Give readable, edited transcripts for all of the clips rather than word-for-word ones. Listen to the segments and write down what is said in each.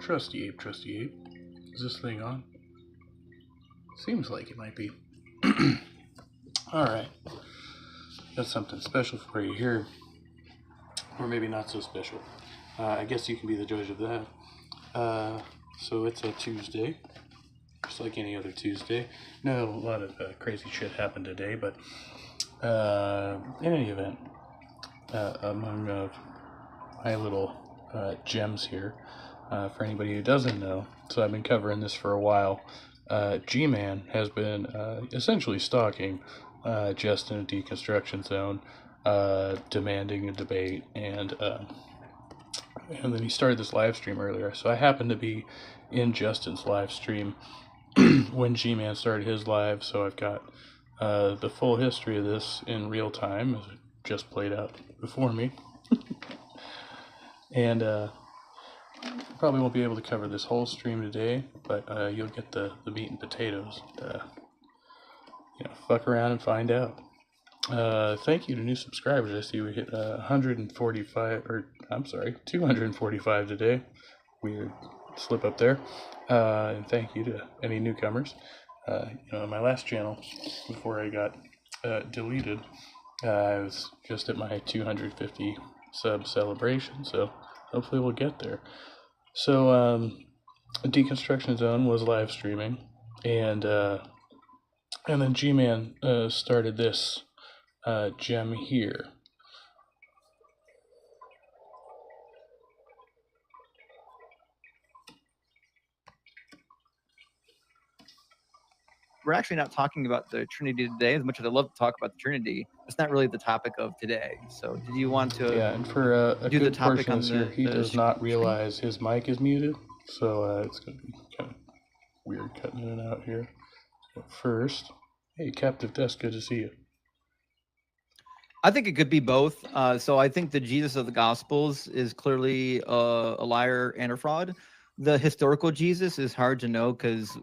Trusty Ape. Is this thing on? Seems like it might be. Alright. Got something special for you here. Or maybe not so special. I guess you can be the judge of that. So it's a Tuesday. Just like any other Tuesday. No, a lot of crazy shit happened today, but in any event, among my little gems here, for anybody who doesn't know, so I've been covering this for a while, G-Man has been essentially stalking Justin at Deconstruction Zone, demanding a debate, and then he started this live stream earlier, so I happened to be in Justin's live stream when G-Man started his live, so I've got the full history of this in real time, as it just played out before me. And probably won't be able to cover this whole stream today, but you'll get the meat and potatoes. Fuck around and find out. Thank you to new subscribers. I see we hit 245 today. Weird slip up there. And thank you to any newcomers. My last channel, before I got deleted, I was just at my 250 sub celebration, so hopefully we'll get there. So, Deconstruction Zone was live streaming, and then G-Man started this gem here. We're actually not talking about the Trinity today as much as I love to talk about the Trinity. It's not really the topic of today. So did you want to and for a do good the topic portion on of this here, he does not realize his mic is muted, so it's going to be kind of weird cutting in and out here. But first, hey, Captive Desk, good to see you. I think it could be both. So I think the Jesus of the Gospels is clearly a liar and a fraud. The historical Jesus is hard to know because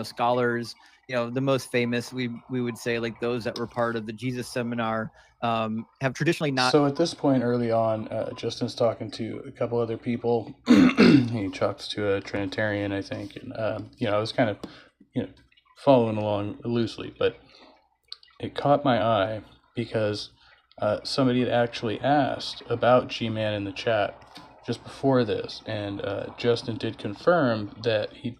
scholars, the most famous we would say, like those that were part of the Jesus seminar, have traditionally not. So at this point early on, Justin's talking to a couple other people. He talks to a Trinitarian, I think, and I was kind of following along loosely, but it caught my eye because somebody had actually asked about G-Man in the chat just before this, and Justin did confirm that he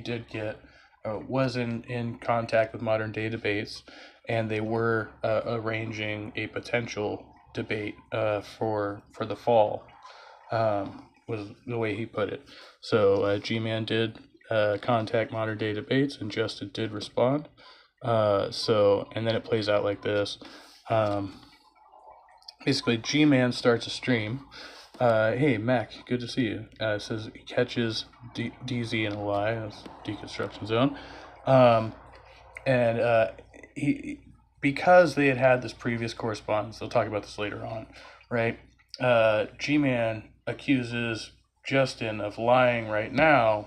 did get was in contact with Modern Day Debates, and they were arranging a potential debate for the fall, was the way he put it. So G-Man did contact Modern Day Debates, and Justin did respond. And then it plays out like this. Basically, G-Man starts a stream. Hey, Mac, good to see you. It says he catches DZ in a lie. That's Deconstruction Zone. He, because they had this previous correspondence, they'll talk about this later on, right? G-Man accuses Justin of lying right now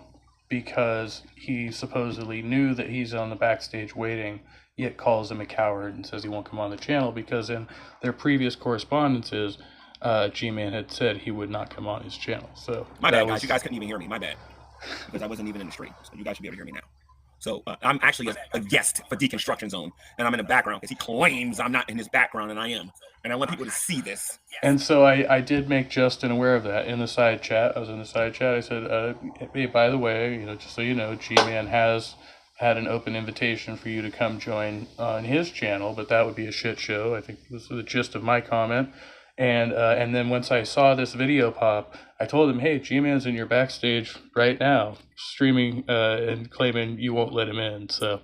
because he supposedly knew that he's on the backstage waiting, yet calls him a coward and says he won't come on the channel because in their previous correspondences, G-Man had said he would not come on his channel. So my bad, guys. You guys couldn't even hear me. My bad, because I wasn't even in the stream. So you guys should be able to hear me now. So I'm actually a guest for Deconstruction Zone, and I'm in the background because he claims I'm not in his background, and I am. And I want people to see this. And so I did make Justin aware of that in the side chat. I was in the side chat. I said, hey, by the way, just so you know, G-Man has had an open invitation for you to come join on his channel, but that would be a shit show. I think was the gist of my comment. And then once I saw this video pop, I told him, hey, G-Man's in your backstage right now, streaming and claiming you won't let him in. So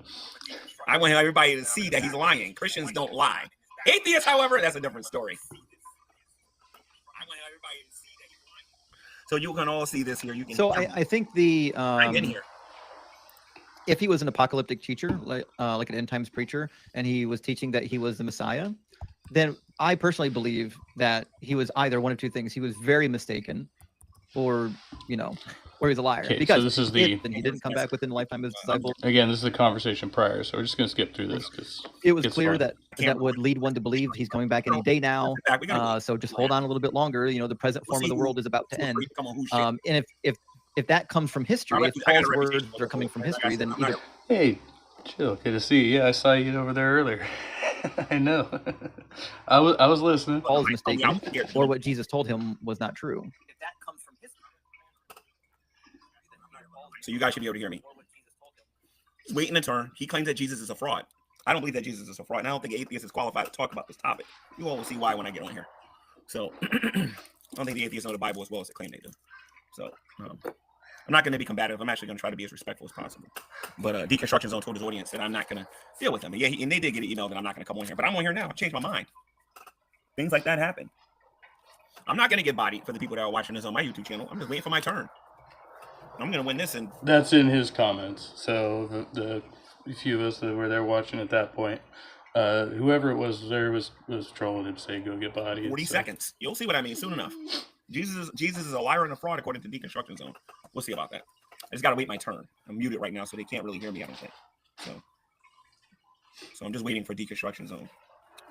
I want everybody to see that he's lying. Christians don't lie. Atheists, however, that's a different story. I want everybody to see that he's lying. So you can all see this here. You can. So I think the I'm in here. If he was an apocalyptic teacher, like an end times preacher, and he was teaching that he was the Messiah, then I personally believe that he was either one of two things. He was very mistaken, or or he's a liar. Okay, so Because this is if the he didn't come back within the lifetime of his disciples, again. This is the conversation prior, so we're just gonna skip through this because it was it's clear fun. that would lead one to believe he's coming back any day now. Back, we gotta So just hold on a little bit longer. You know, the present We'll form see of the who- world is about to who's end. free to come on who's shit. And if that comes from history, if I got Paul's a words reputation. are coming from Like I history, said, then I'm not either Hey, chill. Good to see you. Yeah, I saw you over there earlier. I know. I was listening. Paul's I'm mistaken scared. or what Jesus told him was not true. If that comes from history. So you guys should be able to hear me. He's waiting a turn. He claims that Jesus is a fraud. I don't believe that Jesus is a fraud. And I don't think atheists is qualified to talk about this topic. You all will see why when I get on here. So I don't think the atheists know the Bible as well as they claim they do. So I'm not going to be combative. I'm actually going to try to be as respectful as possible. But Deconstruction Zone told his audience that I'm not going to deal with them. And yeah, and they did get an email that I'm not going to come on here. But I'm on here now. I changed my mind. Things like that happen. I'm not going to get bodied for the people that are watching this on my YouTube channel. I'm just waiting for my turn. I'm going to win this. And That's in his comments. So the few of us that were there watching at that point, whoever it was there was trolling him, saying go get bodied. 40 so. seconds. You'll see what I mean soon enough. Jesus is a liar and a fraud according to Deconstruction Zone. We'll see about that. I just got to wait my turn. I'm muted right now, so they can't really hear me, I don't think. So I'm just waiting for Deconstruction Zone.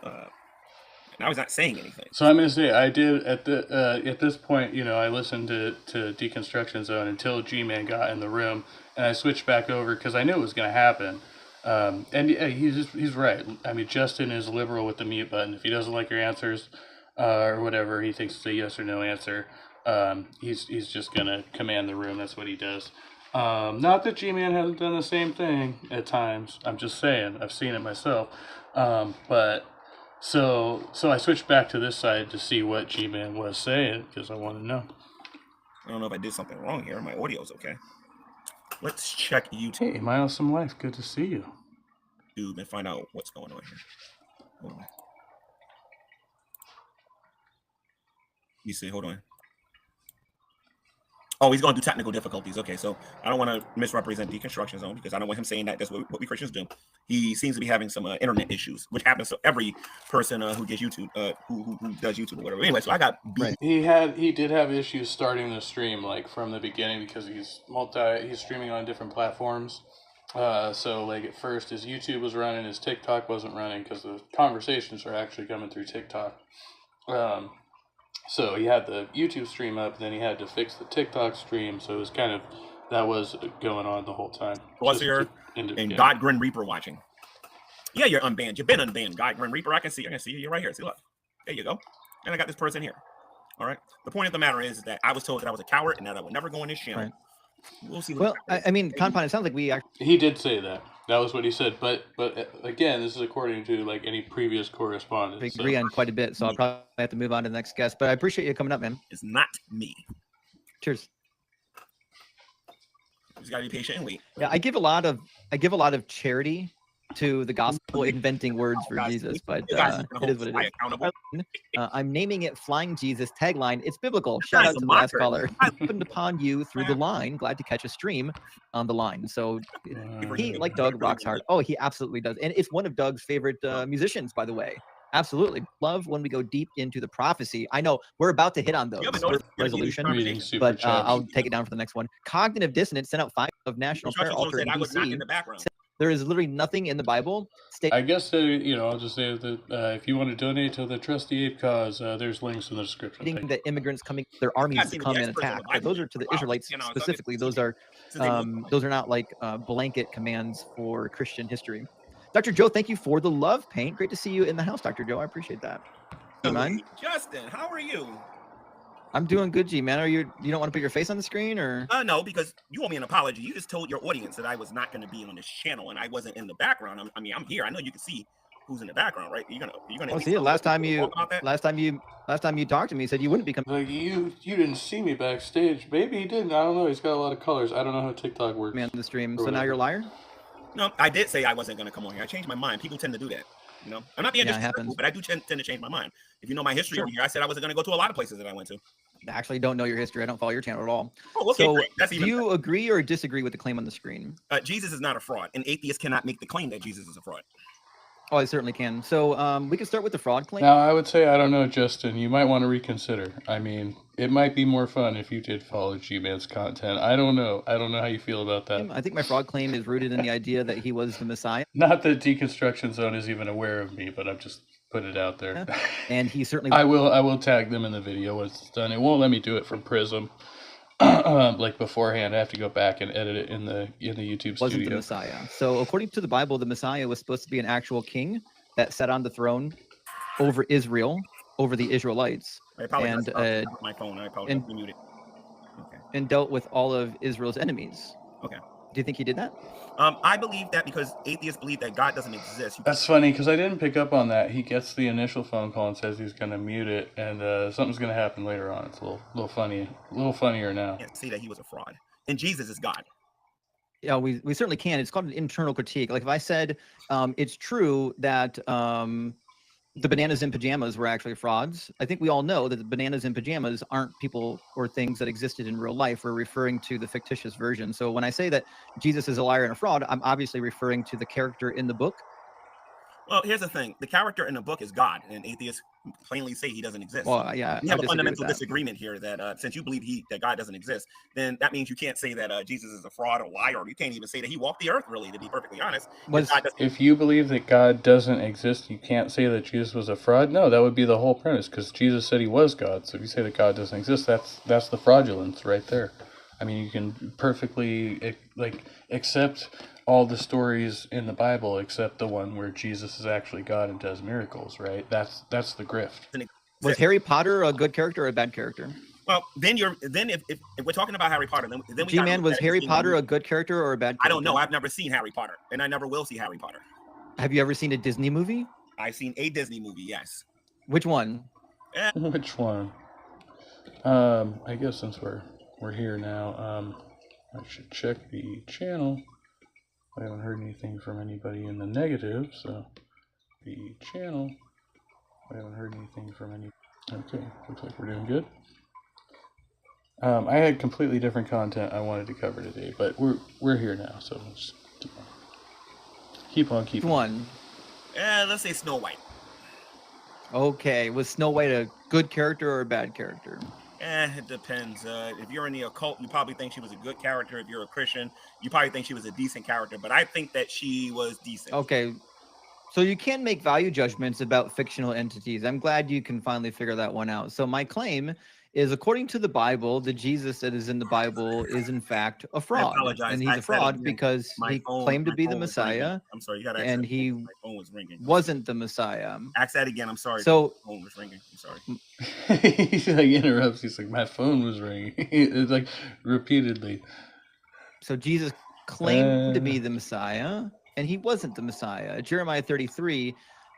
And I was not saying anything. So I'm gonna say I did at this point. You know, I listened to Deconstruction Zone until G-Man got in the room, and I switched back over because I knew it was gonna happen. And yeah, he's right. I mean, Justin is liberal with the mute button. If he doesn't like your answers or whatever, he thinks it's a yes or no answer. He's just gonna command the room. That's what he does. Not that G-Man hasn't done the same thing at times. I'm just saying I've seen it myself. But so I switched back to this side to see what G-Man was saying because I want to know. I don't know if I did something wrong here. My audio's okay. Let's check YouTube Hey, my awesome life. Good to see you. and find out what's going on here. Hold on. You see, hold on. Oh, he's going to do technical difficulties. Okay, so I don't want to misrepresent Deconstruction Zone because I don't want him saying that that's what we Christians do. He seems to be having some internet issues, which happens to every person who gets YouTube, who does YouTube or whatever. Anyway, so I got beat. Right. He did have issues starting the stream like from the beginning because he's streaming on different platforms. So like at first his YouTube was running, his TikTok wasn't running because the conversations are actually coming through TikTok. So he had the YouTube stream up, then he had to fix the TikTok stream. So it was kind of that was going on the whole time. Plus here and God Grin Reaper watching. Yeah, you're unbanned. You've been unbanned. God Grin Reaper. I can see you. You're right here. See, look. There you go. And I got this person here. All right. The point of the matter is that I was told that I was a coward and that I would never go on this channel. Right. We'll see. Well, I mean, Compound, it sounds like we actually He did say that. That was what he said. But again, this is according to like any previous correspondence. agree on quite a bit, so I'll probably have to move on to the next guest. But I appreciate you coming up, man. It's not me. Cheers. You just gotta be patient and wait. Yeah, I give a lot of charity to the gospel, inventing words for Jesus, but it is what it is. I'm naming it Flying Jesus. Tagline: It's biblical. Shout out to the last caller. Opened upon you through the line. Glad to catch a stream on the line. So he, like Doug, rocks hard. Oh, he absolutely does, and it's one of Doug's favorite musicians, by the way. Absolutely love when we go deep into the prophecy. I know we're about to hit on those resolution, but I'll take it down for the next one. Cognitive Dissonance sent out 5 of National Prayer Altar in DC. There is literally nothing in the Bible. I guess I'll just say that if you want to donate to the Trusty Ape cause, there's links in the description. That immigrants coming, their armies to come and attack. But those are to the Israelites specifically. Those are not like blanket commands for Christian history. Dr. Joe, thank you for the love paint. Great to see you in the house, Dr. Joe. I appreciate that. Justin, how are you? I'm doing good, G, man. You don't want to put your face on the screen, or? No, because you owe me an apology. You just told your audience that I was not going to be on this channel and I wasn't in the background. I'm here. I know you can see who's in the background, right? You're gonna. Oh, see, last time you talked to me, you said you wouldn't be coming. Like you didn't see me backstage. Maybe he didn't. I don't know. He's got a lot of colors. I don't know how TikTok works. Man, the stream. So now you're a liar? No, I did say I wasn't going to come on here. I changed my mind. People tend to do that. You know, I'm not being disrespectful, but I do tend to change my mind. If you know my history over here, I said I wasn't going to go to a lot of places that I went to. I actually don't know your history. I don't follow your channel at all. Oh, okay. So, That's do you agree or disagree with the claim on the screen? Jesus is not a fraud. An atheist cannot make the claim that Jesus is a fraud. Oh, I certainly can. So we can start with the fraud claim. Now, I would say, I don't know, Justin, you might want to reconsider. I mean, it might be more fun if you did follow G-Man's content. I don't know. I don't know how you feel about that. I think my fraud claim is rooted in the idea that he was the Messiah. Not that Deconstruction Zone is even aware of me, but I'm just putting it out there. And he certainly I will tag them in the video once it's done. It won't let me do it from Prism. Like beforehand, I have to go back and edit it in the YouTube wasn't studio. the Messiah. So according to the Bible, the Messiah was supposed to be an actual king that sat on the throne over Israel, over the Israelites, I apologize. and My phone. I apologize. and- We muted. Okay. and dealt with all of Israel's enemies. Okay. Do you think he did that? I believe that because atheists believe that God doesn't exist. That's funny because I didn't pick up on that. He gets the initial phone call and says he's going to mute it, and something's going to happen later on. It's a little funny, a little funnier now. Can't say that he was a fraud. And Jesus is God. Yeah, we certainly can. It's called an internal critique. Like if I said it's true that the bananas in pajamas were actually frauds, I think we all know that the bananas in pajamas aren't people or things that existed in real life. We're referring to the fictitious version. So when I say that Jesus is a liar and a fraud, I'm obviously referring to the character in the book. Well, here's the thing. The character in the book is God, and atheists plainly say he doesn't exist. Well, yeah, We I have a disagree with fundamental that. disagreement here that since you believe that God doesn't exist, then that means you can't say that Jesus is a fraud or liar. Or you can't even say that he walked the earth, really, to be perfectly honest. Was God doesn't- If you believe that God doesn't exist, you can't say that Jesus was a fraud. No, that would be the whole premise because Jesus said he was God. So if you say that God doesn't exist, that's the fraudulence right there. I mean, you can perfectly accept all the stories in the Bible except the one where Jesus is actually God and does miracles, right? That's the grift. was Harry Potter a good character or a bad character? Well, then if we're talking about Harry Potter, then we gotta G-Man, look was at it Harry being Potter a a movie. good character or a bad character? I don't know. I've never seen Harry Potter, and I never will see Harry Potter. Have you ever seen a Disney movie? I've seen a Disney movie, yes. Which one? Which one? I guess since we're here now, I should check the channel. I haven't heard anything from anybody in the negative, so the channel. I haven't heard anything from any. Okay, looks like we're doing good. I had completely different content I wanted to cover today, but we're here now, so just keep on. Which one? Let's say Snow White. Okay, was Snow White a good character or a bad character? It depends. If you're in the occult, you probably think she was a good character. If you're a Christian, you probably think she was a decent character. But I think that she was decent. Okay, so you can make value judgments about fictional entities. I'm glad you can finally figure that one out. So my claim is, according to the Bible, the Jesus that is in the Bible is in fact a fraud, apologize. and he's I a said it fraud again. because he claimed to be the Messiah I'm sorry, you got to and he my phone was ringing. wasn't the Messiah. Ask that again. I'm sorry. So my phone was ringing. I'm sorry. He like interrupts. He's like, my phone was ringing. It's like repeatedly. So Jesus claimed to be the Messiah, and he wasn't the Messiah. Jeremiah 33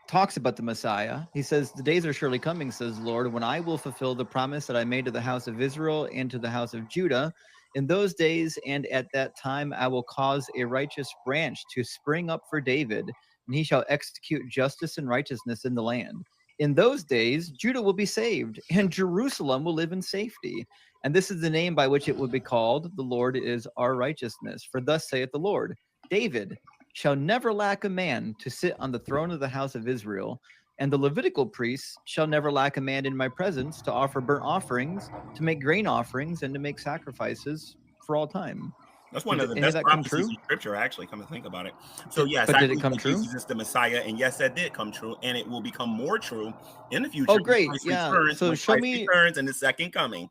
talks about the Messiah. He says, "The days are surely coming, says the Lord, when I will fulfill the promise that I made to the house of Israel and to the house of Judah. In those days and at that time, I will cause a righteous branch to spring up for David, and he shall execute justice and righteousness in the land. In those days, Judah will be saved, and Jerusalem will live in safety. And this is the name by which it will be called, the Lord is our righteousness. For thus saith the Lord, David shall never lack a man to sit on the throne of the house of Israel, and the Levitical priests shall never lack a man in my presence to offer burnt offerings, to make grain offerings, and to make sacrifices for all time." That's one of the Did best that come prophecies true? in Scripture, actually. Come to think about it. So yes, But I did it believe come that true? Jesus is the Messiah, and yes, that did come true, and it will become more true in the future. Oh, when great. Christ Yeah. returns, So when show Christ me- returns in the second coming.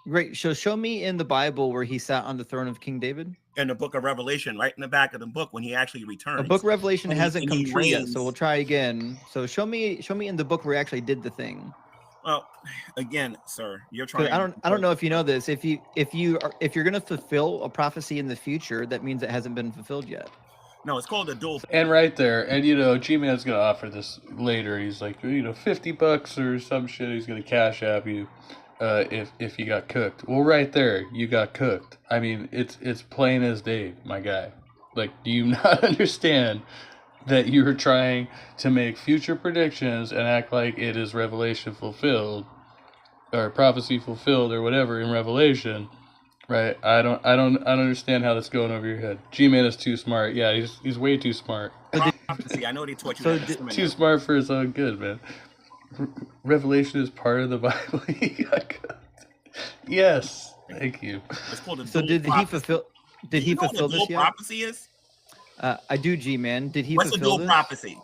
Great. So show me in the Bible where he sat on the throne of King David. In the book of Revelation, right in the back of the book, when he actually returns. The book of Revelation And he- hasn't and come he true yet, reigns. so we'll try again. So show me in the book where he actually did the thing. Well, again, sir, you're 'Cause trying. I don't know if you know this. If you're gonna fulfill a prophecy in the future, that means it hasn't been fulfilled yet. No, it's called a dual. And right there, and G-Man's gonna offer this later. He's like, $50 or some shit. He's gonna cash app you, if you got cooked. Well, right there, you got cooked. I mean, it's plain as day, my guy. Like, do you not understand that you're trying to make future predictions and act like it is revelation fulfilled, or prophecy fulfilled, or whatever in Revelation, Right. I don't understand how that's going over your head. G-Man is too smart. Yeah, he's way too smart. Prophecy. I know they taught you So that. did- in Too seminary. smart for his own good, man. Revelation is part of the Bible. Yes. Thank you. It's called a So dual did he prophecy. fulfill? Did Do he you know what fulfill a dual this yet? prophecy is? I do, G-Man. Did he What's a fulfill dual this? prophecy?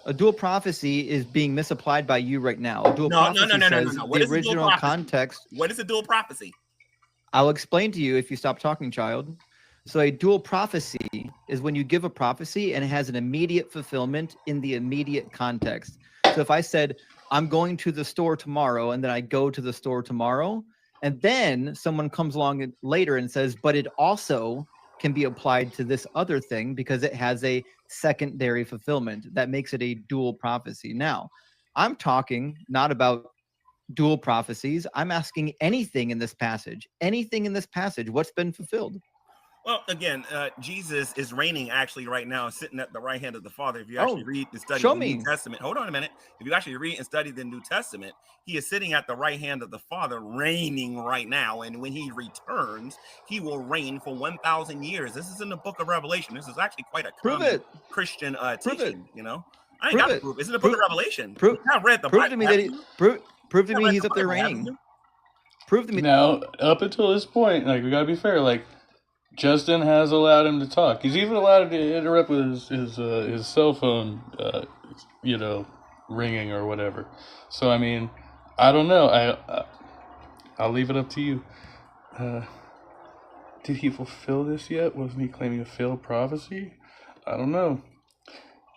A dual prophecy is being misapplied by you right now. A dual No. prophecy says What the is a dual original prophecy? context. What is a dual prophecy? I'll explain to you if you stop talking, child. So a dual prophecy is when you give a prophecy and it has an immediate fulfillment in the immediate context. So if I said, I'm going to the store tomorrow, and then I go to the store tomorrow, and then someone comes along later and says, but it also can be applied to this other thing because it has a secondary fulfillment. That makes it a dual prophecy. Now, I'm talking not about dual prophecies. I'm asking anything in this passage, what's been fulfilled? Well, again, Jesus is reigning actually right now, sitting at the right hand of the Father. If you actually read and study show the me. New Testament, hold on a minute. If you actually read and study the New Testament, he is sitting at the right hand of the Father, reigning right now. And when he returns, he will reign for 1,000 years. This is in the book of Revelation. This is actually quite a Prove common it. Christian Prove it. teaching. You know, I ain't Prove got it. to prove. It's in the book of Prove- Revelation. prove- You have read the Prove Bible. to me that haven't he, you? prove to You have me read he's the up there Bible, haven't reigning. you? Prove to me. Now, up until this point, like, we gotta be fair. Like, Justin has allowed him to talk. He's even allowed him to interrupt with his cell phone, ringing or whatever. So I mean, I don't know. I'll leave it up to you. Did he fulfill this yet? Wasn't he claiming a failed prophecy? I don't know.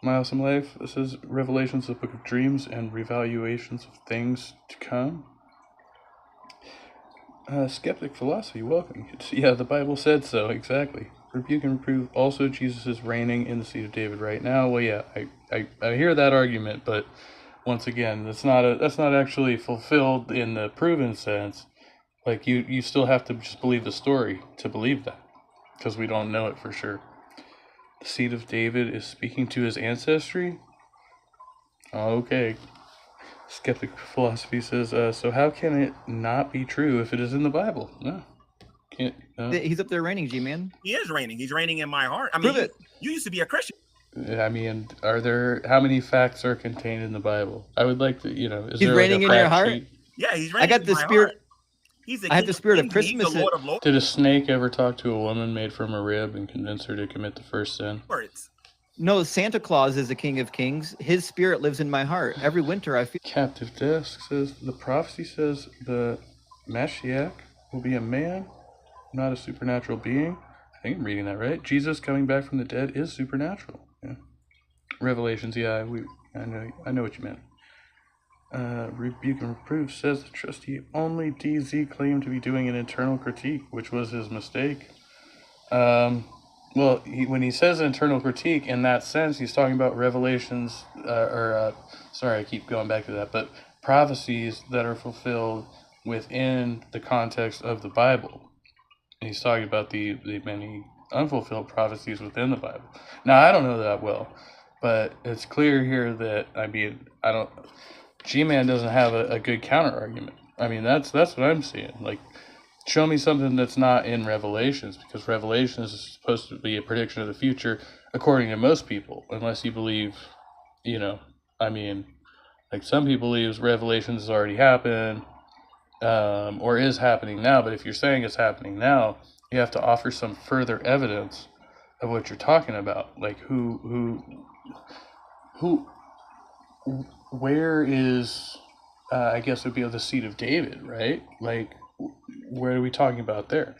My Awesome Life, this is Revelations, the book of dreams and revaluations of things to come. Skeptic philosophy, welcome. Yeah, the Bible said so, exactly. Rebuke and reprove. Also, Jesus is reigning in the seat of David right now. Well, yeah, I hear that argument, but once again, that's not actually fulfilled in the proven sense. Like, you still have to just believe the story to believe that, because we don't know it for sure. The seed of David is speaking to his ancestry? Okay. Skeptic philosophy says, so how can it not be true if it is in the Bible? No. Can't. No. He's up there reigning, G-Man. He is reigning. He's reigning in my heart. I mean, Prove it. You used to be a Christian. I mean, how many facts are contained in the Bible? I would like to, is He's there reigning like a in your fact heart? sheet? Yeah, he's reigning. I got in the my spirit. heart. He's I have the spirit of King, he's Christmas. the Lord of Lords. Did a snake ever talk to a woman made from a rib and convince her to commit the first sin? No, Santa Claus is the King of Kings. His spirit lives in my heart. Every winter I feel. Captive Desk says, the prophecy says the Mashiach will be a man, not a supernatural being. I think I'm reading that right. Jesus coming back from the dead is supernatural. Yeah. Revelations, yeah, I know what you meant. Rebuke and Reprove says the trustee only DZ claimed to be doing an internal critique, which was his mistake. Well, when he says internal critique, in that sense, he's talking about revelations, sorry, I keep going back to that, but prophecies that are fulfilled within the context of the Bible. And he's talking about the many unfulfilled prophecies within the Bible. Now, I don't know that well, but it's clear here that, G-Man doesn't have a good counter argument. I mean, that's what I'm seeing. Like, show me something that's not in Revelations, because Revelations is supposed to be a prediction of the future, according to most people, unless you believe, like some people believe Revelations has already happened, or is happening now. But if you're saying it's happening now, you have to offer some further evidence of what you're talking about. Like where is, I guess it would be the seat of David, right? Like, where are we talking about there?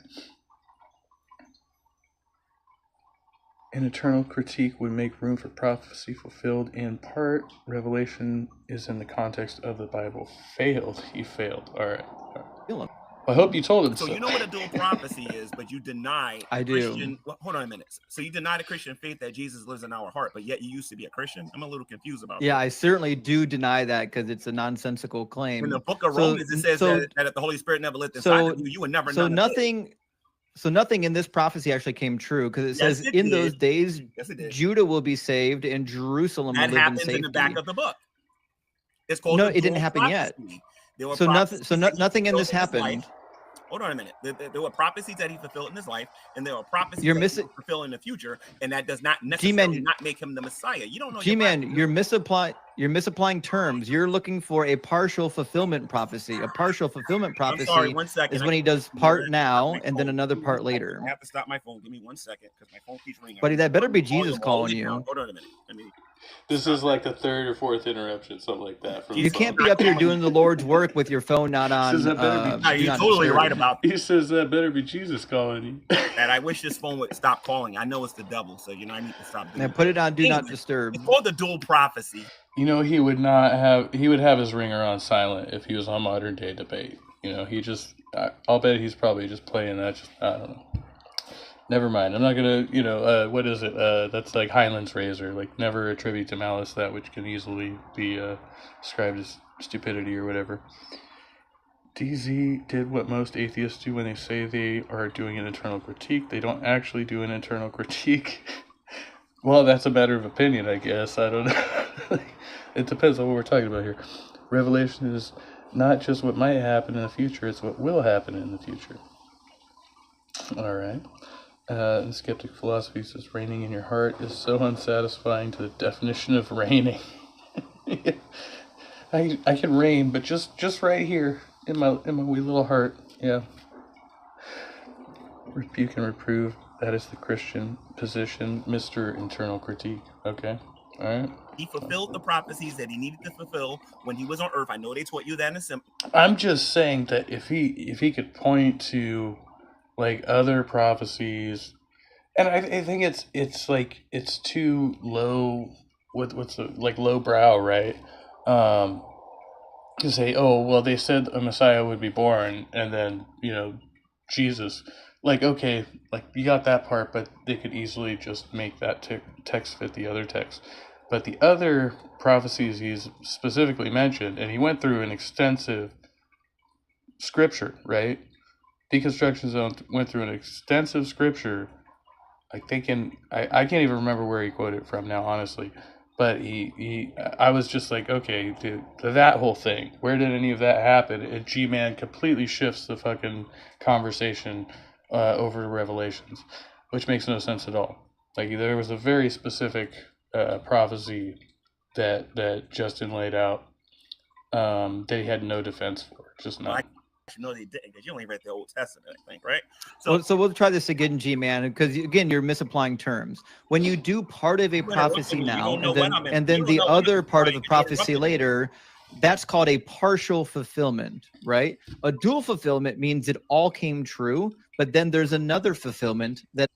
An eternal critique would make room for prophecy fulfilled in part. Revelation is in the context of the Bible. Failed. He failed. All right. I hope you told him so. So you know what a dual prophecy is, but you deny I do. Christian. Well, hold on a minute. So you deny the Christian faith that Jesus lives in our heart, but yet you used to be a Christian? I'm a little confused about Yeah, that. I certainly do deny that because it's a nonsensical claim. In the book of Romans, it says that if the Holy Spirit never lived inside of you, you would never know. So nothing in this prophecy actually came true, because it says in those days, Judah will be saved and Jerusalem will live in safety. That happens in the back of the book. It's called it didn't happen yet. There were So nothing in this happened. Hold on a minute. There were prophecies that he fulfilled in his life, and there are prophecies You're that missing- he will fulfill in the future, and that does not necessarily not make him the Messiah. You don't know. G-Man, you're misapplying terms. You're looking for a partial fulfillment prophecy. A partial fulfillment I'm prophecy sorry, 1 second. is when he does part now and then another part later. I have to stop my phone. Give me 1 second because my phone keeps ringing. Buddy, that better be Jesus calling you. Hold on a minute. This is like the third or fourth interruption, something like that. From You can't be up here doing the Lord's work with your phone not on. Says that better be- No, you're do not totally disturb. right about He says that better be Jesus calling you. that. I wish this phone would stop calling. I know it's the devil, so I need to stop doing Now that. put it on do not Anyway, disturb. It's called the dual prophecy. You know, he would have his ringer on silent if he was on modern day debate. You know, I'll bet he's probably just playing that. I don't know. Never mind. I'm not gonna, what is it? That's like Highland's razor. Like, never attribute to malice that which can easily be described as stupidity or whatever. DZ did what most atheists do when they say they are doing an internal critique. They don't actually do an internal critique. Well, that's a matter of opinion, I guess. I don't know. It depends on what we're talking about here. Revelation is not just what might happen in the future, it's what will happen in the future. All right. The skeptic philosophy says reigning in your heart is so unsatisfying to the definition of reigning. I can reign, but just right here in my wee little heart. Yeah. Rebuke and reprove. That is the Christian position, Mr. Internal Critique. Okay. All right. He fulfilled the prophecies that he needed to fulfill when he was on earth. I know they taught you that in a simple. I'm just saying that if he could point to like other prophecies, and I think it's like it's too low. What's like low brow, right? To say, oh well, they said a Messiah would be born, and then Jesus. Like, okay, like you got that part, but they could easily just make that text fit the other text. But the other prophecies he's specifically mentioned, and he went through an extensive scripture, right? Deconstruction Zone went through an extensive scripture. I can't even remember where he quoted from now, honestly. But I was just like, okay, dude, that whole thing, where did any of that happen? And G-Man completely shifts the fucking conversation over to Revelations, which makes no sense at all. Like, there was a very specific prophecy that Justin laid out that he had no defense for, just not. No, they didn't, because you only read the Old Testament, I think, right? So we'll try this again, G-Man, because again, you're misapplying terms. When you do part of a prophecy now, and then the other part of the prophecy later, that's called a partial fulfillment, right? A dual fulfillment means it all came true, but then there's another fulfillment that.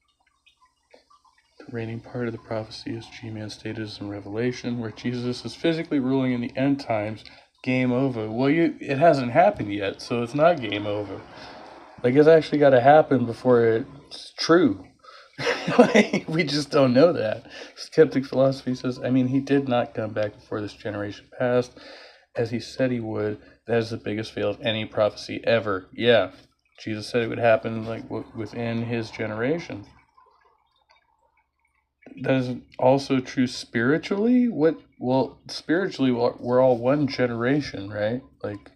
The reigning part of the prophecy, as G-Man stated, is in Revelation, where Jesus is physically ruling in the end times. Game over. Well, it hasn't happened yet, so it's not game over. Like, it's actually got to happen before it's true. Like, we just don't know that. Skeptic philosophy says, he did not come back before this generation passed, as he said he would. That is the biggest fail of any prophecy ever. Yeah, Jesus said it would happen like within his generation. That is also true spiritually. Well, spiritually, we're all one generation, right? Like,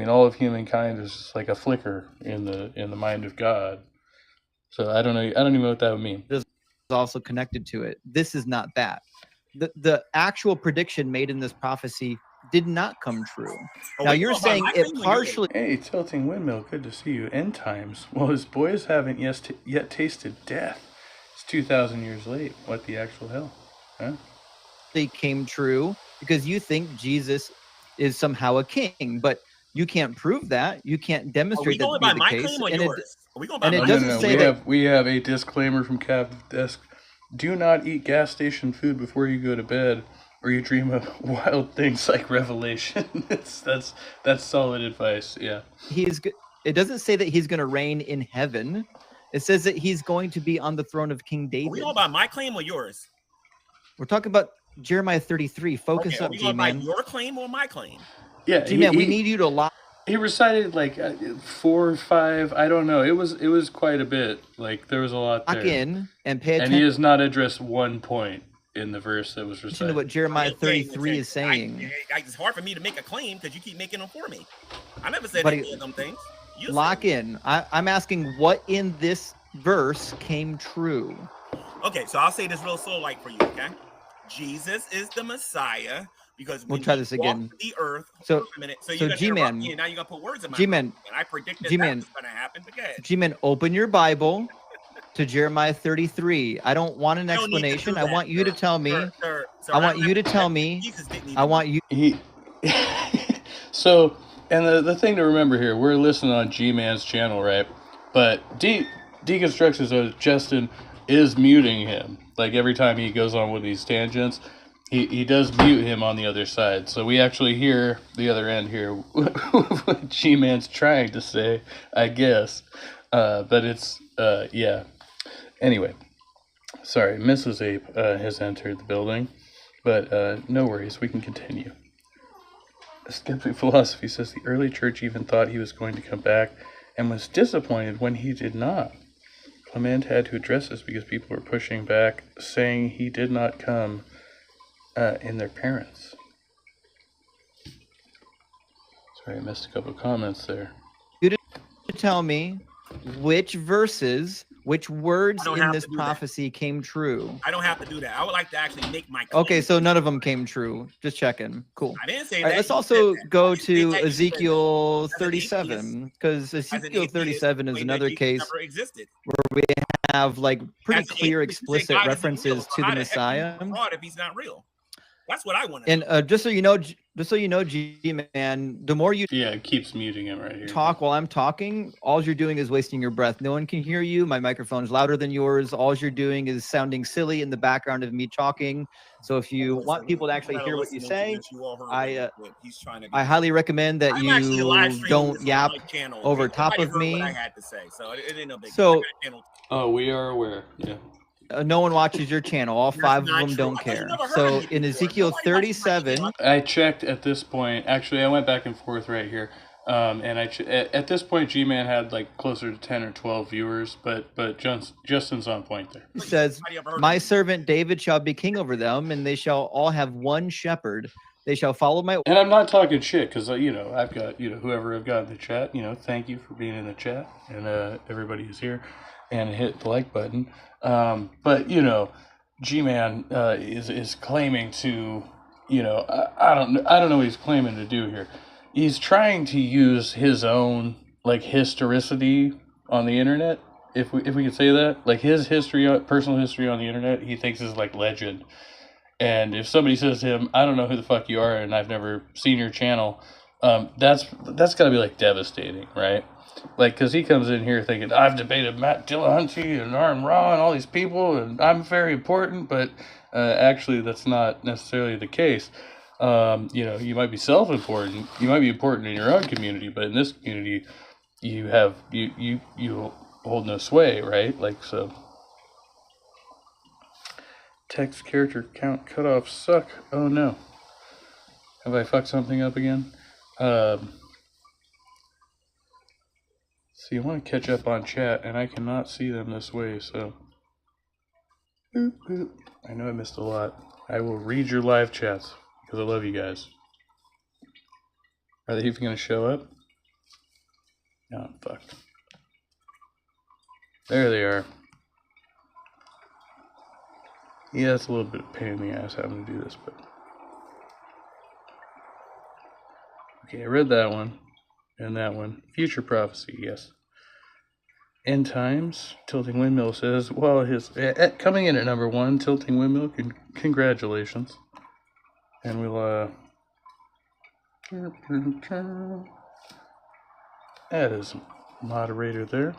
all of humankind is just like a flicker in the mind of God. So I don't know. I don't even know what that would mean. Is also connected to it. This is not that. The actual prediction made in this prophecy did not come true. Now you're saying it partially. Hey, Tilting Windmill, good to see you. End times. Well, his boys haven't yet tasted death. 2,000 years late. What the actual hell? Huh? They came true because you think Jesus is somehow a king, but you can't prove that. You can't demonstrate that to be the case. We have a disclaimer from Captain Desk. Do not eat gas station food before you go to bed, or you dream of wild things like Revelation. That's solid advice. Yeah. It doesn't say that he's going to reign in heaven. It says that he's going to be on the throne of King David. Are we all about my claim or yours? We're talking about Jeremiah 33. Focus up, G-Man. Your claim or my claim? Yeah, G-Man, we need you to lock. He recited like 4 or 5. I don't know. It was quite a bit. Like, there was a lot there. Lock in and pay attention. And he has not addressed one point in the verse that was recited. To what Jeremiah 33 is saying. It's hard for me to make a claim because you keep making them for me. I never said any of them things. You Lock said- in. I'm asking what in this verse came true. Okay, so I'll say this real slow, like for you. Okay, Jesus is the Messiah because We'll when try he this walked again. the earth. So- Wait a minute. So so you got to G-Man- interrupt me, and now you got to put words in my G-Man- mouth. And I predicted G-Man- that was going to happen. But go ahead. G-Man, open your Bible to Jeremiah 33. I don't want an You don't need to do explanation. I that, want you to sir. tell me. Sir, I want don't you to have tell that. me. Jesus didn't even I want you. He. So, and the thing to remember here, we're listening on G-Man's channel, right? But Deconstructions of Justin is muting him. Like every time he goes on one of these tangents, he does mute him on the other side. So we actually hear the other end here what G-Man's trying to say, I guess. But it's, yeah. Anyway, sorry, Mrs. Ape has entered the building. But no worries, we can continue. Skeptic Philosophy says the early church even thought he was going to come back and was disappointed when he did not. Clement had to address this because people were pushing back, saying he did not come in their parents. Sorry, I missed a couple of comments there. Tell me which verses, which words I don't in have this to do that. prophecy came true. I don't have to do that. I would like to actually make my claim. Okay, so none of them came true. Just checking. Cool. I didn't say All that. right, let's You also said that. go You said to that. You said Ezekiel As an atheist- 37, because as an Ezekiel atheist, 37 is claim another that Jesus case never existed. where we have like pretty As an clear, atheist, you say explicit God isn't references real. to How the heck can Messiah. you be a fraud if he's not real? That's what I want to And know. just so you know, G-Man, the more you Yeah, it keeps muting him right here. talk while I'm talking, all you're doing is wasting your breath. No one can hear you. My microphone's louder than yours. All you're doing is sounding silly in the background of me talking. So if you Listen, want people to he's actually kinda hear what you listening to say, this. You all heard I, what he's trying to I get. highly recommend that I'm actually live you streaming don't this on yap my channel. over top Everybody of heard me. what I had to say, so it ain't no big So- deal. I got a channel. Oh, we are aware. Yeah. No one watches your channel. All That's 5 of not them true. don't I thought you care. never heard So of me in before. Ezekiel Nobody watches my 37, channel. I checked at this point. Actually, I went back and forth right here. And at this point, G-Man had like closer to 10 or 12 viewers, but Justin's on point there. it says, Nobody ever heard of "My me. servant David shall be king over them, and they shall all have one shepherd. They shall follow my." And I'm not talking shit because I've got whoever I've got in the chat. Thank you for being in the chat, and everybody who's here, and hit the like button. But G-Man is claiming to, I don't know what he's claiming to do here. He's trying to use his own like historicity on the internet, if we could say that, like his personal history on the internet. He thinks is like legend. And if somebody says to him, "I don't know who the fuck you are, and I've never seen your channel," that's gotta be like devastating, right? Like, because he comes in here thinking, "I've debated Matt Dillahunty and Arm Raw and all these people, and I'm very important," but actually, that's not necessarily the case. You might be self-important, you might be important in your own community, but in this community, you hold no sway, right? Like so. Text character count cutoffs suck. Oh no. Have I fucked something up again? So you want to catch up on chat, and I cannot see them this way, so. Boop, boop. I know I missed a lot. I will read your live chats, because I love you guys. Are they even going to show up? Oh, fuck. There they are. Yeah, it's a little bit of pain in the ass having to do this, but. Okay, I read that one. And that one. Future prophecy, yes. End times. Tilting Windmill says, well, coming in at number 1, Tilting Windmill, congratulations. And we'll, add as moderator there.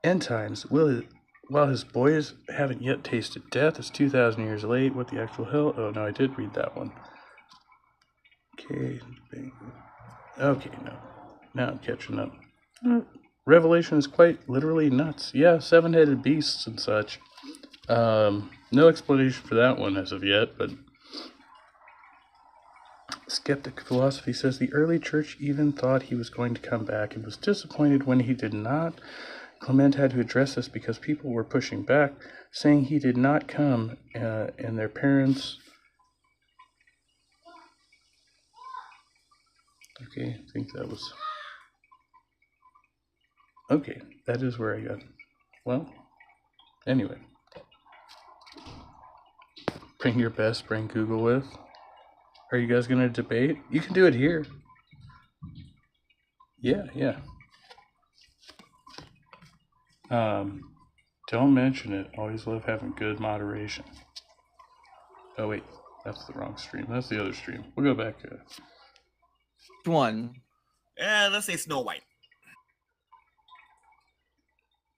End times. While his boys haven't yet tasted death, it's 2,000 years late. What the actual hell? Oh, no, I did read that one. Okay, no. Now I'm catching up. Revelation is quite literally nuts. Yeah, 7-headed beasts and such. No explanation for that one as of yet, but Skeptic Philosophy says the early church even thought he was going to come back and was disappointed when he did not. Clement had to address this because people were pushing back, saying he did not come, and their parents. Okay, I think that was Okay, that is where I got. Well, anyway. Bring your best, bring Google with. Are you guys gonna debate? You can do it here. Yeah. Don't mention it. Always love having good moderation. Oh wait, that's the wrong stream. That's the other stream. We'll go back to it. One. Let's say Snow White.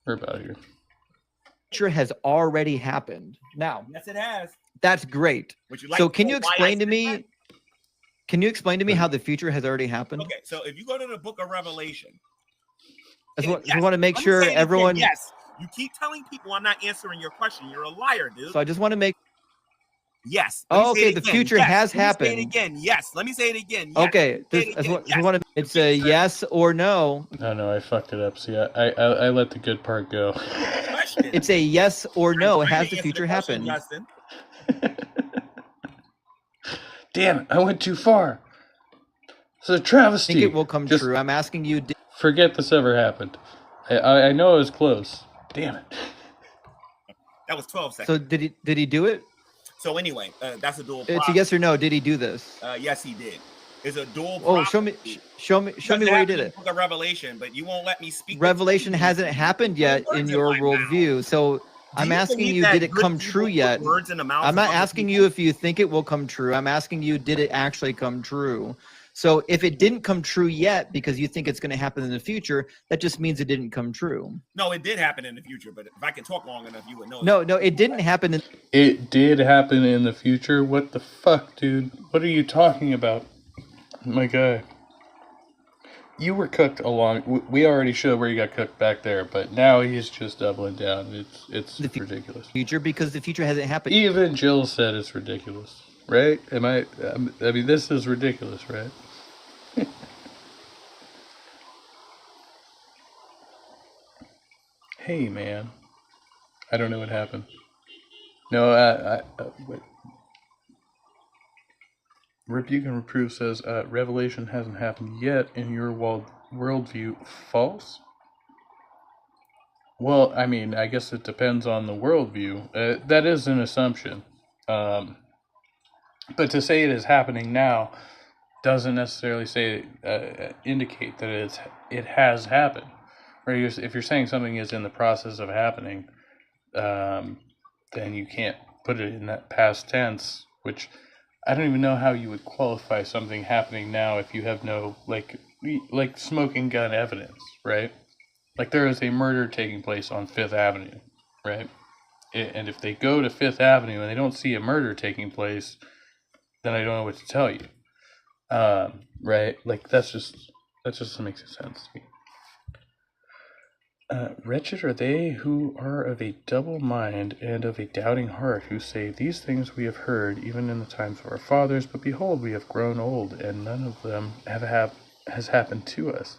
We're about here. Future has already happened. Now, Yes, it has. that's great. Would you like So to can know you why I explain to said me? that? Can you explain to me how the future has already happened? Okay, so if you go to the book of Revelation, I yes, want to make let me sure say it again, everyone. Yes, you keep telling people I'm not answering your question. You're a liar, dude. So I just want to make. Yes. Let me Oh, say okay. it The again. future Yes. has Let me happened. Say it again. Yes. Let me say it again. Yes. Okay. Say it again. Yes. It's a yes or no. No, I fucked it up. See, I let the good part go. Question. It's a yes or no. I'm trying Has to the answer future question, happened? Justin. Damn it! I went too far. It's a I travesty. think it will come Just true. I'm asking you. forget this ever happened. I know it was close. Damn it. That was 12 seconds. So did he do it? So anyway, that's a dual. It's a prophecy. yes or no. Did he do this? Yes, he did. It's a dual. Oh, show me Doesn't where he happen did in it. the Book of Revelation, but you won't let me speak. Revelation hasn't happened yet Words in in your my worldview. So I'm asking believe you, that did it good come people true put yet? Words in the mouth I'm of not other asking people? you if you think it will come true. I'm asking you, did it actually come true? So if it didn't come true yet because you think it's going to happen in the future, that just means it didn't come true. No, it did happen in the future, but if I could talk long enough, you would know. No, it didn't happen. It did happen in the future. What the fuck, dude? What are you talking about? My guy. You were cooked along. We already showed where you got cooked back there, but now he's just doubling down. It's ridiculous. Future because the future hasn't happened. Even Jill said it's ridiculous, right? I mean, this is ridiculous, right? Hey, man. I don't know what happened. No, wait. Rebuke and Reprove says, Revelation hasn't happened yet in your worldview. False? Well, I mean, I guess it depends on the worldview. That is an assumption. But to say it is happening now doesn't necessarily indicate that it has happened. Or if you're saying something is in the process of happening, then you can't put it in that past tense, which I don't even know how you would qualify something happening now if you have no, like smoking gun evidence, right? Like there is a murder taking place on Fifth Avenue, right? And if they go to Fifth Avenue and they don't see a murder taking place, then I don't know what to tell you. Right? Like that just makes sense to me. Wretched are they who are of a double mind and of a doubting heart, who say, These things we have heard even in the times of our fathers, but behold, we have grown old, and none of them has happened to us.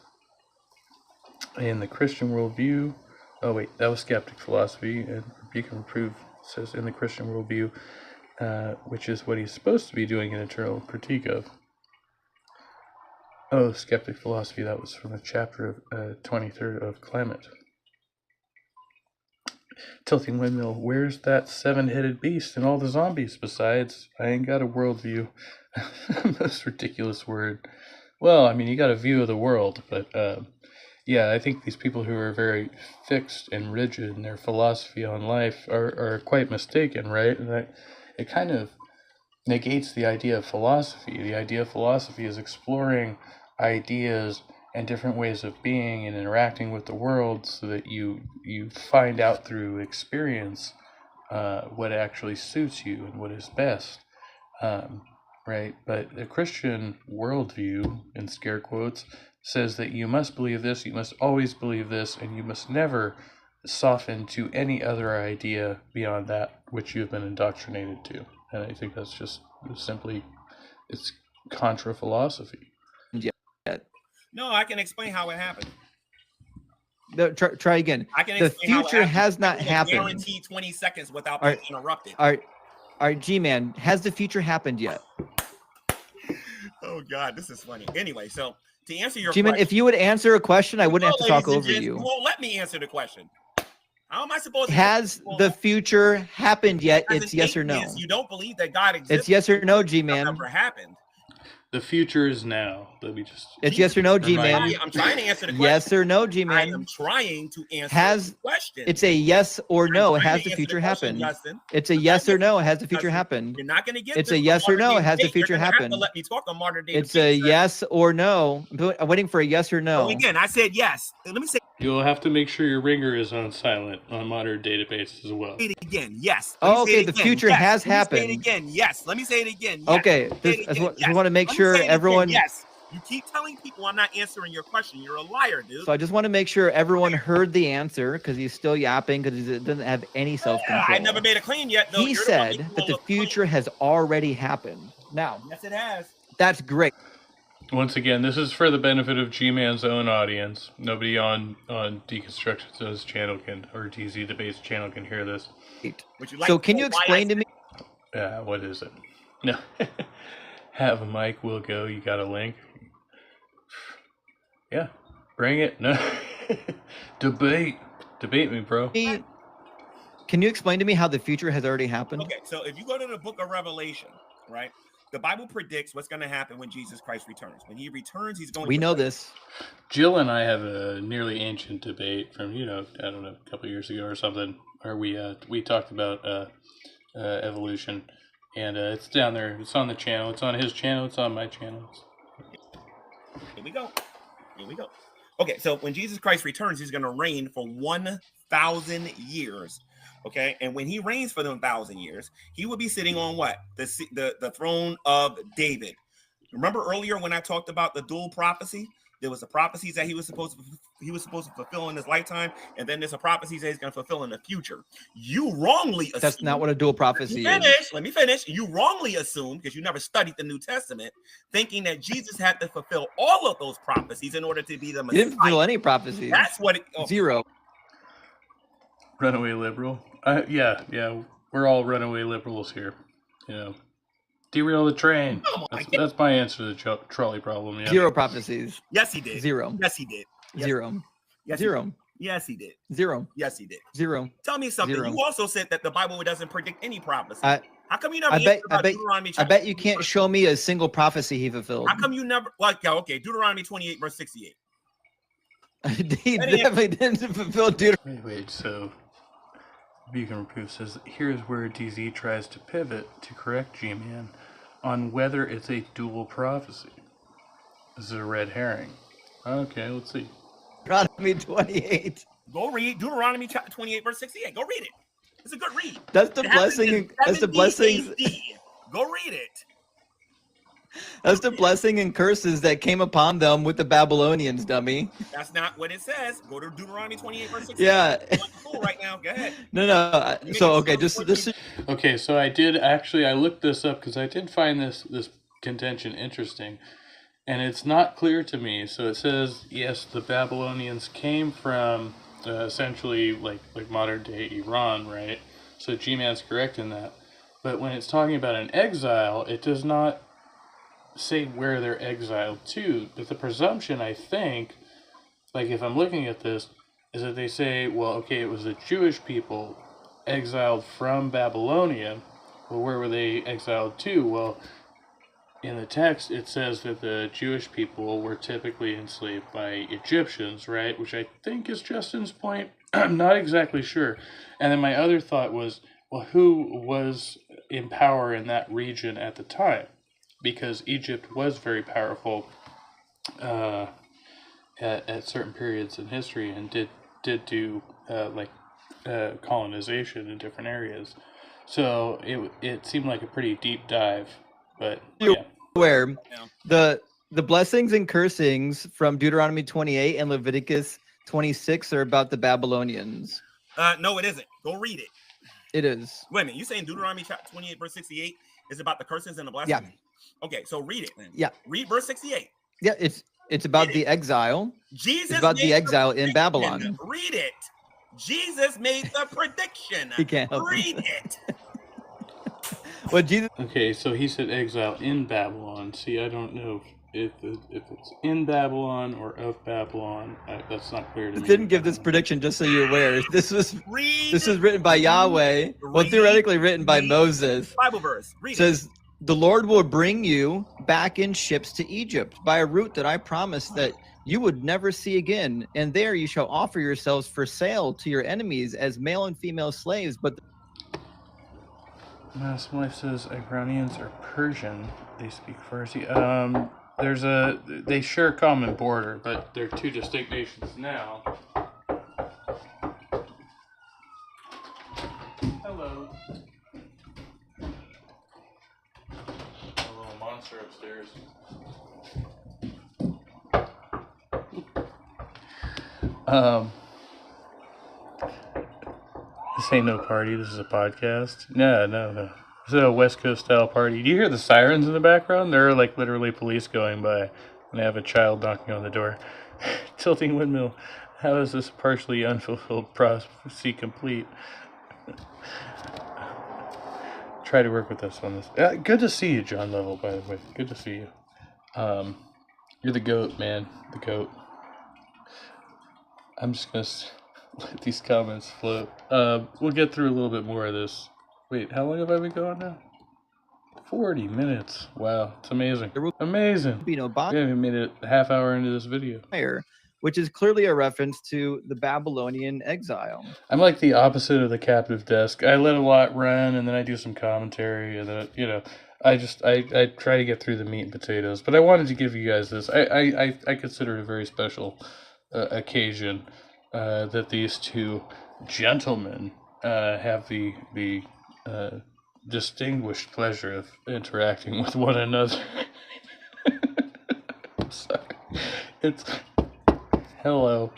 In the Christian worldview, oh wait, that was skeptic philosophy, and Rebuke and Reprove says, in the Christian worldview, which is what he's supposed to be doing an internal critique of. Oh, skeptic philosophy, that was from a chapter of 23rd of Clement. Tilting Windmill, where's that seven-headed beast and all the zombies? Besides, I ain't got a worldview. Most ridiculous word. Well, I mean, you got a view of the world, but yeah, I think these people who are very fixed and rigid in their philosophy on life are quite mistaken, right? And that it kind of negates the idea of philosophy. The idea of philosophy is exploring ideas and different ways of being and interacting with the world so that you find out through experience what actually suits you and what is best, right? But the Christian worldview, in scare quotes, says that you must believe this, you must always believe this, and you must never soften to any other idea beyond that which you have been indoctrinated to. And I think that's just simply, it's contra philosophy. No, I can explain how it happened. No, try again. I can The explain how it future happened. has not I can happened. guarantee 20 seconds without All being right. interrupted. All right, G-Man, has the future happened yet? Oh God, this is funny. Anyway, so to answer your G-Man, question. if you would answer a question, I wouldn't have to talk Ladies and over gents, you. won't let me answer the question. How am I supposed to? Has the future happened yet? As It's an yes or no. atheist, you don't believe that God exists. It's yes or no, That G-Man. never happened. The future is now. Let me just. It's yes or no, Remind G-Man. you. I'm trying to answer the question. Yes or no, I G-Man. am trying to answer Has the question. It's a yes or no. I'm trying Has to the answer future question, happened? Justin. It's a I'm yes trying or to no. answer Has the future Justin. happened? You're not going to get It's this a from yes or no. modern day Has the debate. future You're gonna have happened? to let me talk on modern day It's debate, a sir. yes or no. I'm waiting for a yes or So no. again, I said yes. Let me say You'll have to make sure your ringer is on silent on modern database as well. it again. Yes. Let me Oh, say okay. it The again. future Yes. has Let me say happened. it again. Yes. Let me say it again. Yes. Okay. Let me say it I again. just Yes. want to make Let me sure say it again. everyone. Yes. You keep telling people I'm not answering your question. You're a liar, dude. So I just want to make sure everyone heard the answer because he's still yapping because he doesn't have any self-control. I never made a claim yet, though. He You're the one said making that all the claims. future has already happened. Now, Yes, it has. that's great. Once again, this is for the benefit of G-Man's own audience. Nobody on Deconstruction Zone's channel can, or DZ Debate's channel can hear this. Would you like So to can know you why I explain to me? What is it? No. Have a mic, will go. You got a link? Yeah. Bring it. No. Debate me, bro. Can you explain to me how the future has already happened? Okay, so if you go to the book of Revelation, right, the Bible predicts what's going to happen when Jesus Christ returns. When he returns, he's going We to know this. Jill and I have a nearly ancient debate from, I don't know, a couple years ago or something, where we talked about evolution, and it's down there. It's on the channel. It's on his channel. It's on my channel. Here we go. Here we go. Okay, so when Jesus Christ returns, he's going to reign for 1,000 years. Okay, and when he reigns for 1,000 years, he will be sitting on what? The throne of David. Remember earlier when I talked about the dual prophecy? There was the prophecies that he was supposed to fulfill in his lifetime, and then there's a prophecy that he's going to fulfill in the future. You wrongly assume, That's not what a dual prophecy is. Let me finish. You wrongly assume, because you never studied the New Testament, thinking that Jesus had to fulfill all of those prophecies in order to be the He Messiah. didn't fulfill any prophecies. That's what it. Oh, Zero. Runaway liberal. Yeah. We're all runaway liberals here. Derail the train. Oh That's my answer to the trolley problem. Yeah. Zero prophecies. yes, he did. Zero. Yes, he did. Yes, Zero. Yes, he Zero. did. Yes, he did. Zero. Yes, he did. Zero. Tell me something. Zero. You also said that the Bible doesn't predict any prophecy. I How come you never I bet- answered about I bet- Deuteronomy I chapter bet you 28, can't verse show me a single prophecy he fulfilled. How come you never okay, Deuteronomy 28 verse 68. He Any- definitely didn't fulfill Deuteronomy. Wait, so Beacon Proof says, here's where DZ tries to pivot to correct G-Man on whether it's a dual prophecy. This is a red herring. Okay, let's see. 28. Go read Deuteronomy chapter 28 verse 68. Go read it. It's a good read. That's the It happens blessing. in That's the 70 blessings. AD. Go read it. That's the blessing and curses that came upon them with the Babylonians, dummy. That's not what it says. Go to Deuteronomy 28 verse 68. Yeah. You're going to school right now. Go ahead. No. So okay, just this. Okay, so I looked this up because I did find this contention interesting, and it's not clear to me. So it says, yes, the Babylonians came from essentially like modern day Iran, right? So G-Man's correct in that. But when it's talking about an exile, it does not say where they're exiled to. But the presumption, I think, like if I'm looking at this, is that they say, well, okay, it was the Jewish people exiled from Babylonia. Well, where were they exiled to? Well, in the text, it says that the Jewish people were typically enslaved by Egyptians, right? Which I think is Justin's point. I'm not exactly sure. And then my other thought was, well, who was in power in that region at the time? Because Egypt was very powerful at certain periods in history and did do colonization in different areas. So it seemed like a pretty deep dive, but yeah. Where the blessings and cursings from Deuteronomy 28 and Leviticus 26 are about the Babylonians. No, it isn't. Go read it. It is. Wait a minute. You saying Deuteronomy chapter 28 verse 68 is about the curses and the blessings? Yeah. Okay, so read it then. Yeah. Read verse 68. Yeah, it's about the exile. Jesus It's about made the exile in prediction. Babylon. Read it. Jesus made the prediction. He can't help Read it. What Jesus Okay, so he said exile in Babylon. See, I don't know if it's in Babylon or of Babylon, that's not clear to me. Didn't give this prediction just so you're aware. This was written by Yahweh. Well, read- theoretically written by read Moses. Bible verse. Read It says, "The Lord will bring you back in ships to Egypt by a route that I promised that you would never see again, and there you shall offer yourselves for sale to your enemies as male and female slaves." But Some life says Iranians are Persian. They speak Farsi. They share a common border, but they're two distinct nations now. Hello. A little monster upstairs. This ain't no party. This is a podcast. No. This is a West Coast style party. Do you hear the sirens in the background? There are like literally police going by, and I have a child knocking on the door. Tilting windmill. How is this partially unfulfilled prophecy complete? Try to work with us on this. Good to see you, John Level. By the way, good to see you. You're the goat, man. The goat. I'm just gonna let these comments float. We'll get through a little bit more of this. Wait, how long have I been going now? 40 minutes. Wow, it's amazing. Amazing. you know, We haven't made it a half hour into this video. bonfire, which is clearly a reference to the Babylonian exile. I'm like the opposite of the captive desk. I let a lot run, and then I do some commentary, and then I try to get through the meat and potatoes. But I wanted to give you guys this. I consider it a very special occasion that these two gentlemen have the distinguished pleasure of interacting with one another. I'm sorry. It's hello.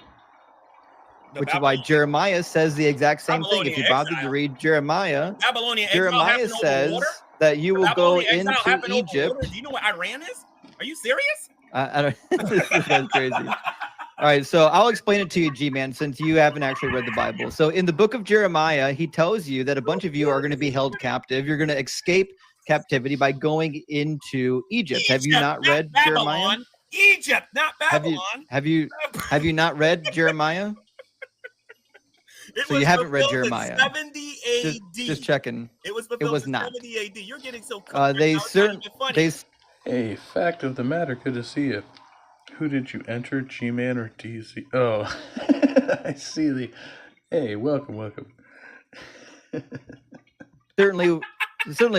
Which is why Jeremiah says the exact same thing. If you Babylonian bother to read Jeremiah, Babylonian exile Jeremiah happened over says water? that you will go Babylonian exile into happened over Egypt. water? Do you know what Iran is? Are you serious? I don't. This is crazy. All right, so I'll explain it to you, G-Man, since you haven't actually read the Bible. So in the book of Jeremiah, he tells you that a bunch of you are going to be held captive. You're going to escape captivity by going into Egypt. Have you not read Jeremiah? Babylon. Egypt, not Babylon. Have you not read Jeremiah? It So you was haven't read fulfilled in Jeremiah. 70 AD. Just checking. It was fulfilled was in not. 70 AD. You're getting so Hey, fact of the matter, good to see you. Who did you enter, G-Man or DZ? Oh, I see the. Hey, welcome. certainly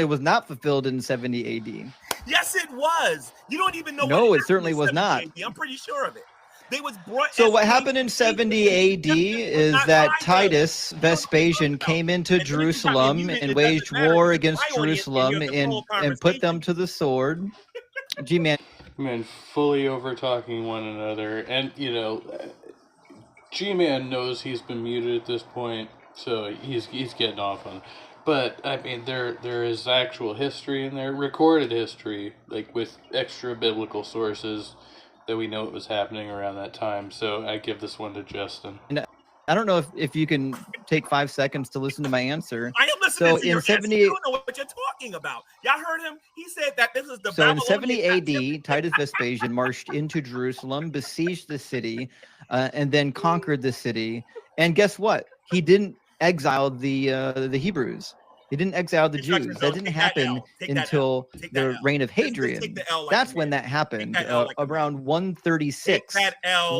it was not fulfilled in 70 AD. Yes, it was. You don't even know. No, what it certainly happened was in not. 70 AD. I'm pretty sure of it. They was brought. So what happened in 70 AD is that Titus Vespasian came into Jerusalem and waged war against Jerusalem and put them to the sword. G-Man. Men fully over talking one another, and G-Man knows he's been muted at this point, so he's getting off on it. But I mean, there is actual history in there, recorded history, like with extra biblical sources that we know it was happening around that time. So I give this one to Justin. I don't know if you can take 5 seconds to listen to my answer. I am listening So to in your 70 answer. You don't know what you're talking about. Y'all heard him? He said that this is the So in Babylonian 70 captivity. AD, Titus Vespasian marched into Jerusalem, besieged the city, and then conquered the city. And guess what? He didn't exile the Hebrews. He didn't exile the Instructions Jews. don't That didn't take that happen L. Take that until Take that the L. reign of Just take Hadrian. the L like That's you when did. that happened, that L like you did. around 136. Take that L.